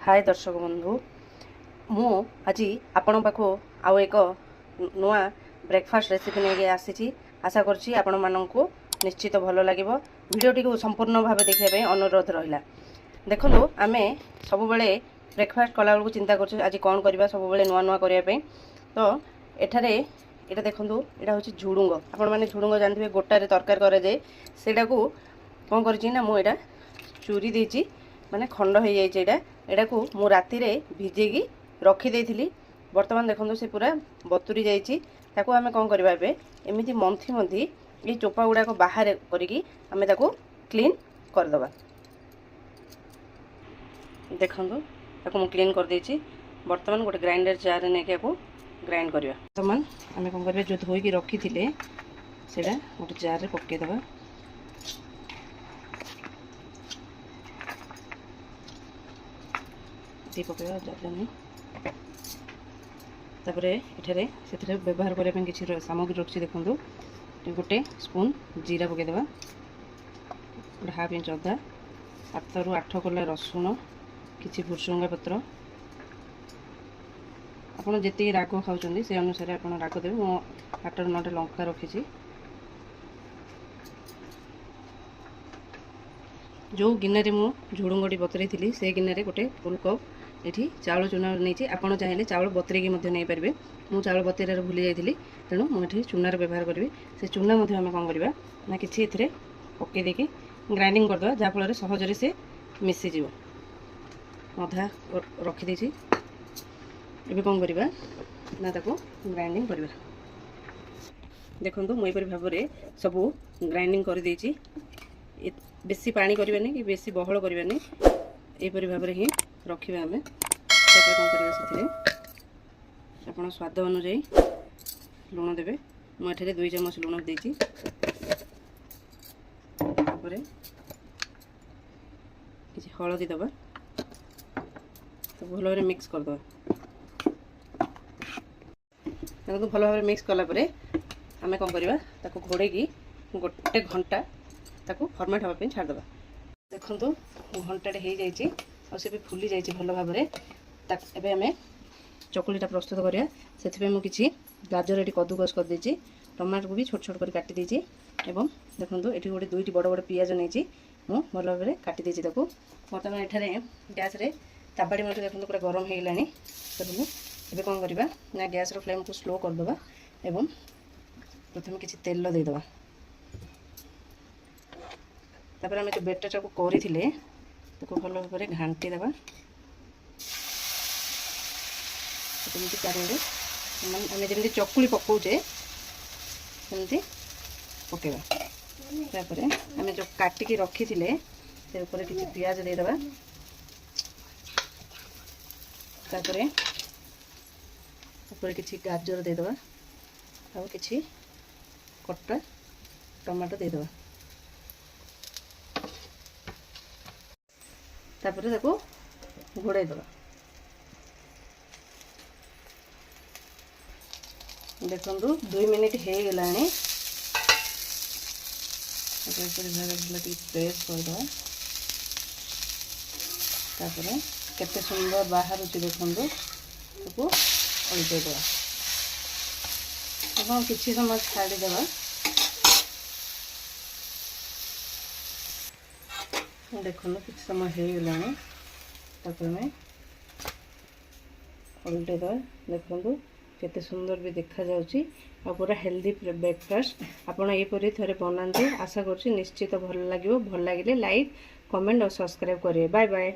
हाय दर्शक बंधु मु आज आपण पाखु आउ एक नुआ ब्रेकफास्ट रेसिपी नहीं आसी आशा करछि आपण माननकु निश्चित भलो लागिबो। वीडियोटी को संपूर्ण भाव देखिबे अनुरोध रहिला। देखलो आमे सब बेले ब्रेकफास्ट कला बेलू चिंता करछु आज कोन करबा सब बेले नुआ नुआ करिया पे। तो एठारे एटा देखंतु एटा होछि झुडुंग। आपण माने झुडुंग जानथिबे गोटारे तरकारी करे जे सेटा को कोन करछि ना मु एटा चूरी देछि माने खंड हो जाइए एटा को मु राति रे भिजेगी रखी देइथिली। वर्तमान देखंतु से पूरा बतुरी जाइछि। ताको आमे कोन करबा बे एमिति मंथी मंथी ए चोपा गुडा को बाहर करिकी आमे ताको क्लीन कर दबा। देखंतु ताको मु क्लीन कर देछि। वर्तमान गोटे ग्राइंडर जार ने के को ग्राइंड करबा। वर्तमान आमे कोन करबा जो धोई की रखी थिले सेटा गोटे जार रे पक्के दबा। पकड़ा जाता नहीं तापर एठारे से व्यवहार करने किसी सामग्री रखी देखो। गोटे स्पून जीरा पकईदेवा, गोटे हाफ इंच अदा, 7 ରୁ 8 कला रसुण, किसी भुसुंगा पत्र। आपड़ जी राग खाऊँ से अनुसार आप राग देवे। मो 8 ରୁ 9 लंका रखी। जो गिन्ने मु झुडुंगटी बतरई थी से गिन्ने गोटे फुल कप ये चाउल चूना नहीं। आपड़ चाहिए चाउल बतरईकी नहीं पारे। मु चाउल बतरार भूली जाइली तेणु मुझे चूनार व्यवहार करी। से चूना आम कौन करवा ना कि पकई देकी ग्राइंडिंग करदे जहाँफल सहजरे से मिसीज अधा रखीदे। ए कौन करवा ना ताको ग्राइंडिंग करवा। देखो मुझे भाव में सब ग्राइंडिंग कर देछि। बेसी पानी करवानी कि बेसी बहल करवानी यहपरी भाव में ही रखा। आम कौन करवा आप स्वाद अनुजाई लुण देवे। मुझे 2 चम्मच लुण देछि। किसी हलदी दबा तो भल भाव मिक्स करदे। भल भाव मिक्स कलापर आम कौन करवा ताको घोड़े गोटे घंटा ताको फर्मेट हाँपी छाड़दे। देखो घंटाटे हो जाइए और से भी फुली जाइए भल भाव में। एबे आम चकुलीटा प्रस्तुत करिया। से मुझे गाजर ये कद्दूकस कर देछि। टमाटर को भी छोट छोट कर काटी देछि। एवं देखो ये गोटे 2टी बड़ बड़ पियाज नहीं मु भल भाव में काटी देछि। ताको बर्तमान एठारे गैस रे ताबाड़ी मटे देखो पूरा गरम हो गलानी। एबे कौन करवा ना गैस रो फ्लेम को स्लो करदबा एवं प्रथम किसी तेल देदबा। तापर आम जो बेटर को करें भल भाव में घाटी देवा। चारिड़े आम जमी चकुली पकाऊे सेमती पकेवा। तापर आम जो काटिकी रखी थे से ऊपर किसी पियाज देदबा। तापर ऊपर किसी गाजर देदबा और किसी कटा टमाटो देदबा। तापर ताको घोड़ाई दबा। देखो 2 मिनिट हो गलानी। प्रेस करदे तापर केते सुंदर बाहर देखो ताको ओल्टेदबा। अब किसी समय छाड़ीदेवा। देखो किसी समय हो गलानी तापर में ओल्टेदबा। देखो केते सुंदर भी देखा जाउची और पूरा हेल्दी ब्रेकफास्ट आपन एपरी थरे बनाते। आशा करछि निश्चित भल लागिवो। भल लागिले लाइक कमेंट और सब्सक्राइब करिए। Bye bye.